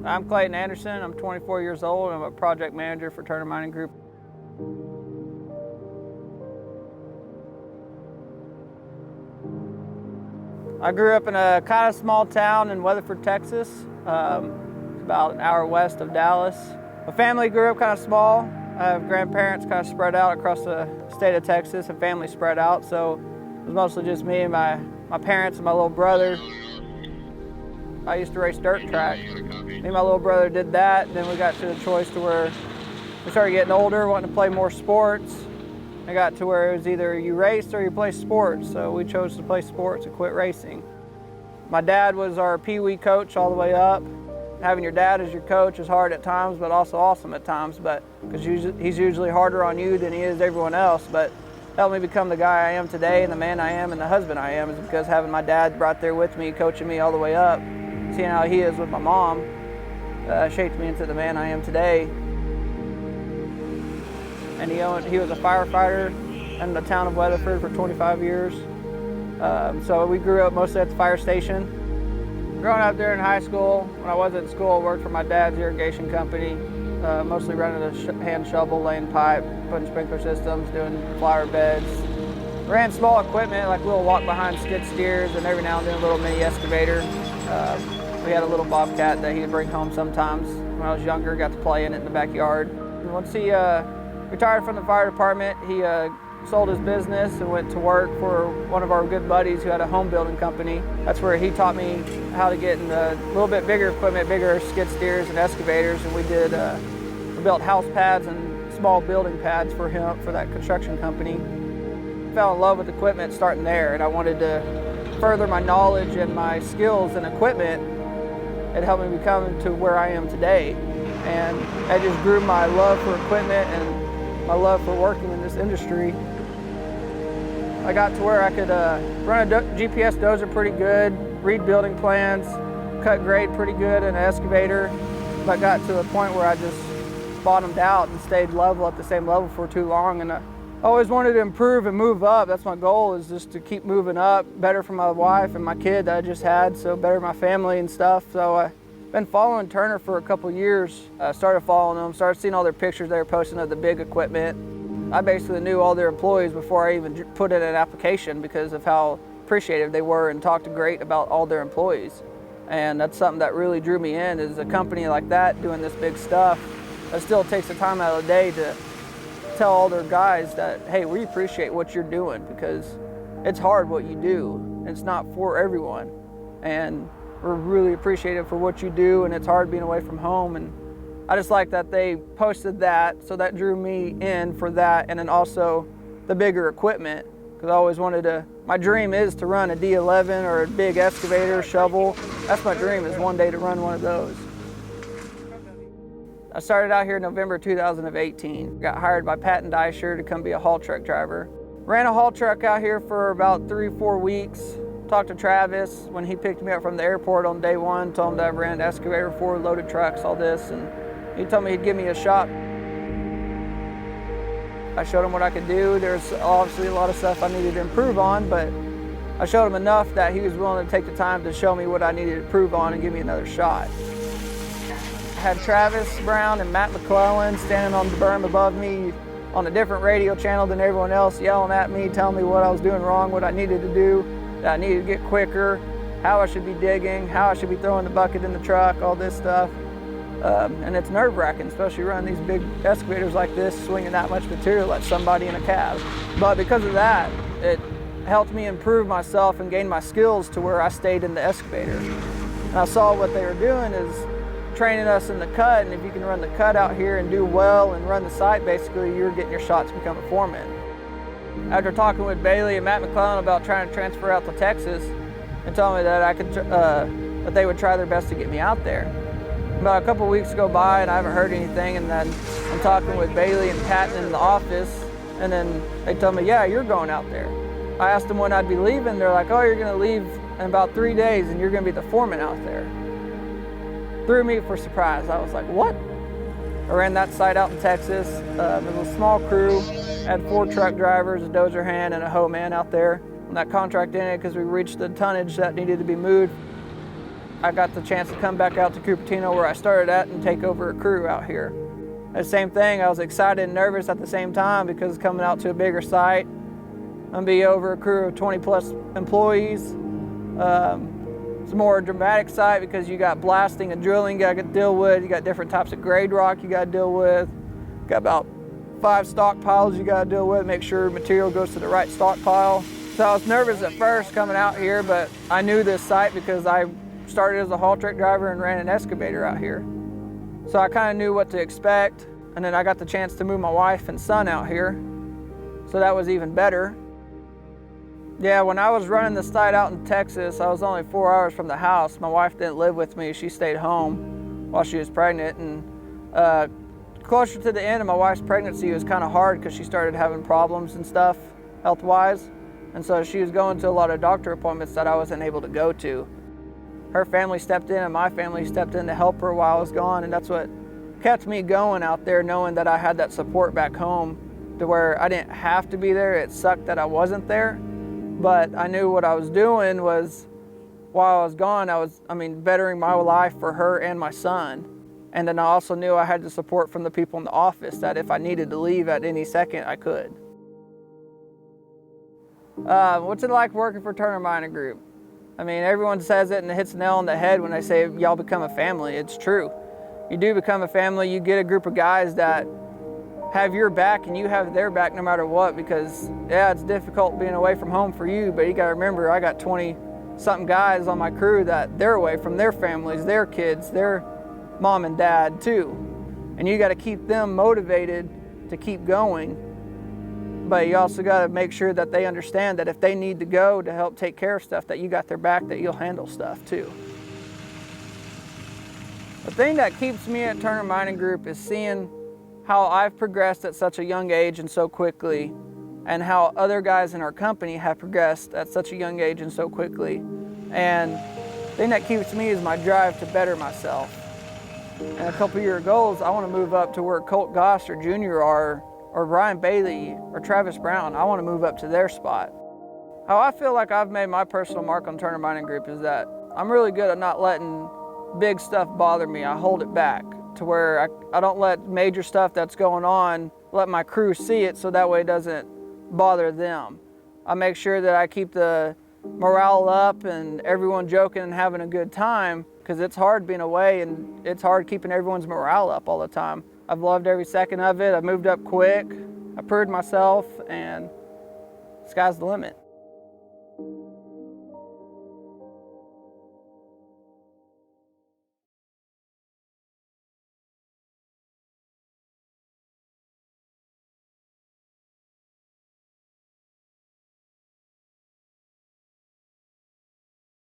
I'm Clayton Anderson. I'm 24 years old. I'm a project manager for Turner Mining Group. I grew up in a kind of small town in Weatherford, Texas, about an hour west of Dallas. My family grew up kind of small. I have grandparents kind of spread out across the state of Texas and family spread out, so it was mostly just me and my parents and my little brother. I used to race dirt track. Me and my little brother did that, and then we got to the choice to where we started getting older, wanting to play more sports. I got to where it was either you raced or you play sports, so we chose to play sports and quit racing. My dad was our Pee-wee coach all the way up. Having your dad as your coach is hard at times, but also awesome at times, but because he's usually harder on you than he is everyone else, but helped me become the guy I am today and the man I am and the husband I am is because having my dad right there with me, coaching me all the way up, seeing how he is with my mom, shaped me into the man I am today. And he was a firefighter in the town of Weatherford for 25 years. So we grew up mostly at the fire station. Growing up there in high school, when I wasn't in school, I worked for my dad's irrigation company, mostly running a hand shovel, laying pipe, putting sprinkler systems, doing flower beds. Ran small equipment like little walk-behind skid steers and every now and then a little mini excavator. We had a little bobcat that he would bring home sometimes. When I was younger, got to play in it in the backyard. And once he retired from the fire department, he sold his business and went to work for one of our good buddies who had a home building company. That's where he taught me how to get in a little bit bigger equipment, bigger skid steers and excavators, and we built house pads and small building pads for him, for that construction company. Fell in love with equipment starting there, and I wanted to further my knowledge and my skills in equipment. It helped me become to where I am today, and it just grew my love for equipment and my love for working in this industry. I got to where I could run a GPS dozer pretty good, read building plans, cut grade pretty good in an excavator, but got to a point where I just bottomed out and stayed level at the same level for too long. And I always wanted to improve and move up. That's my goal, is just to keep moving up, better for my wife and my kid that I just had, so better my family and stuff. So I've been following Turner for a couple years. I started following them, started seeing all their pictures they were posting of the big equipment. I basically knew all their employees before I even put in an application because of how appreciative they were and talked great about all their employees. And that's something that really drew me in, is a company like that doing this big stuff that still takes the time out of the day to tell all their guys that, hey, we appreciate what you're doing because it's hard what you do. It's not for everyone. And we're really appreciative for what you do, and it's hard being away from home. And I just like that they posted that, so that drew me in for that, and then also the bigger equipment, because I always wanted to, my dream is to run a D11 or a big excavator, shovel. That's my dream, is one day to run one of those. I started out here in November 2018. Got hired by Pat and Dysher to come be a haul truck driver. Ran a haul truck out here for about 3-4 weeks. Talked to Travis when he picked me up from the airport on day one, told him that I ran an excavator before, loaded trucks, all this, and he told me he'd give me a shot. I showed him what I could do. There's obviously a lot of stuff I needed to improve on, but I showed him enough that he was willing to take the time to show me what I needed to improve on and give me another shot. I had Travis Brown and Matt McClellan standing on the berm above me on a different radio channel than everyone else, yelling at me, telling me what I was doing wrong, what I needed to do, that I needed to get quicker, how I should be digging, how I should be throwing the bucket in the truck, all this stuff. And it's nerve-wracking, especially running these big excavators like this, swinging that much material at somebody in a cab. But because of that, it helped me improve myself and gain my skills to where I stayed in the excavator. And I saw what they were doing is training us in the cut, and if you can run the cut out here and do well and run the site, basically you're getting your shot to become a foreman. After talking with Bailey and Matt McClellan about trying to transfer out to Texas, and telling me that I could, that they would try their best to get me out there. About a couple weeks go by and I haven't heard anything, and then I'm talking with Bailey and Patton in the office, and then they tell me, yeah, you're going out there. I asked them when I'd be leaving. They're like, oh, you're gonna leave in about 3 days and you're gonna be the foreman out there. Threw me for surprise. I was like, what? I ran that site out in Texas. It was a small crew. I had 4 truck drivers, a dozer hand, and a hoe man out there. When that contract ended, because we reached the tonnage that needed to be moved, I got the chance to come back out to Cupertino where I started at and take over a crew out here. The same thing, I was excited and nervous at the same time because coming out to a bigger site, I'm gonna be over a crew of 20 plus employees. It's a more dramatic site because you got blasting and drilling you gotta deal with, you got different types of grade rock you gotta deal with, you got about 5 stockpiles you gotta deal with, make sure material goes to the right stockpile. So I was nervous at first coming out here, but I knew this site because I started as a haul truck driver and ran an excavator out here. So I kind of knew what to expect, and then I got the chance to move my wife and son out here, so that was even better. Yeah, when I was running the site out in Texas, I was only 4 hours from the house. My wife didn't live with me, she stayed home while she was pregnant, and closer to the end of my wife's pregnancy, it was kind of hard because she started having problems and stuff health-wise, and so she was going to a lot of doctor appointments that I wasn't able to go to. Her family stepped in and my family stepped in to help her while I was gone, and that's what kept me going out there, knowing that I had that support back home to where I didn't have to be there. It sucked that I wasn't there, but I knew what I was doing was, while I was gone, I was bettering my life for her and my son. And then I also knew I had the support from the people in the office that if I needed to leave at any second, I could. What's it like working for Turner Mining Group? Everyone says it and it hits the nail on the head when they say y'all become a family. It's true. You do become a family. You get a group of guys that have your back and you have their back no matter what, because yeah, it's difficult being away from home for you, but you gotta remember I got 20 something guys on my crew that they're away from their families, their kids, their mom and dad too. And you gotta keep them motivated to keep going. But you also gotta make sure that they understand that if they need to go to help take care of stuff, that you got their back, that you'll handle stuff too. The thing that keeps me at Turner Mining Group is seeing how I've progressed at such a young age and so quickly, and how other guys in our company have progressed at such a young age and so quickly. And the thing that keeps me is my drive to better myself. And a couple year goals, I want to move up to where Colt Goss or Junior are, or Ryan Bailey or Travis Brown. I want to move up to their spot. How I feel like I've made my personal mark on Turner Mining Group is that I'm really good at not letting big stuff bother me. I hold it back to where I don't let major stuff that's going on, let my crew see it so that way it doesn't bother them. I make sure that I keep the morale up and everyone joking and having a good time, because it's hard being away and it's hard keeping everyone's morale up all the time. I've loved every second of it. I moved up quick, I proved myself, and sky's the limit.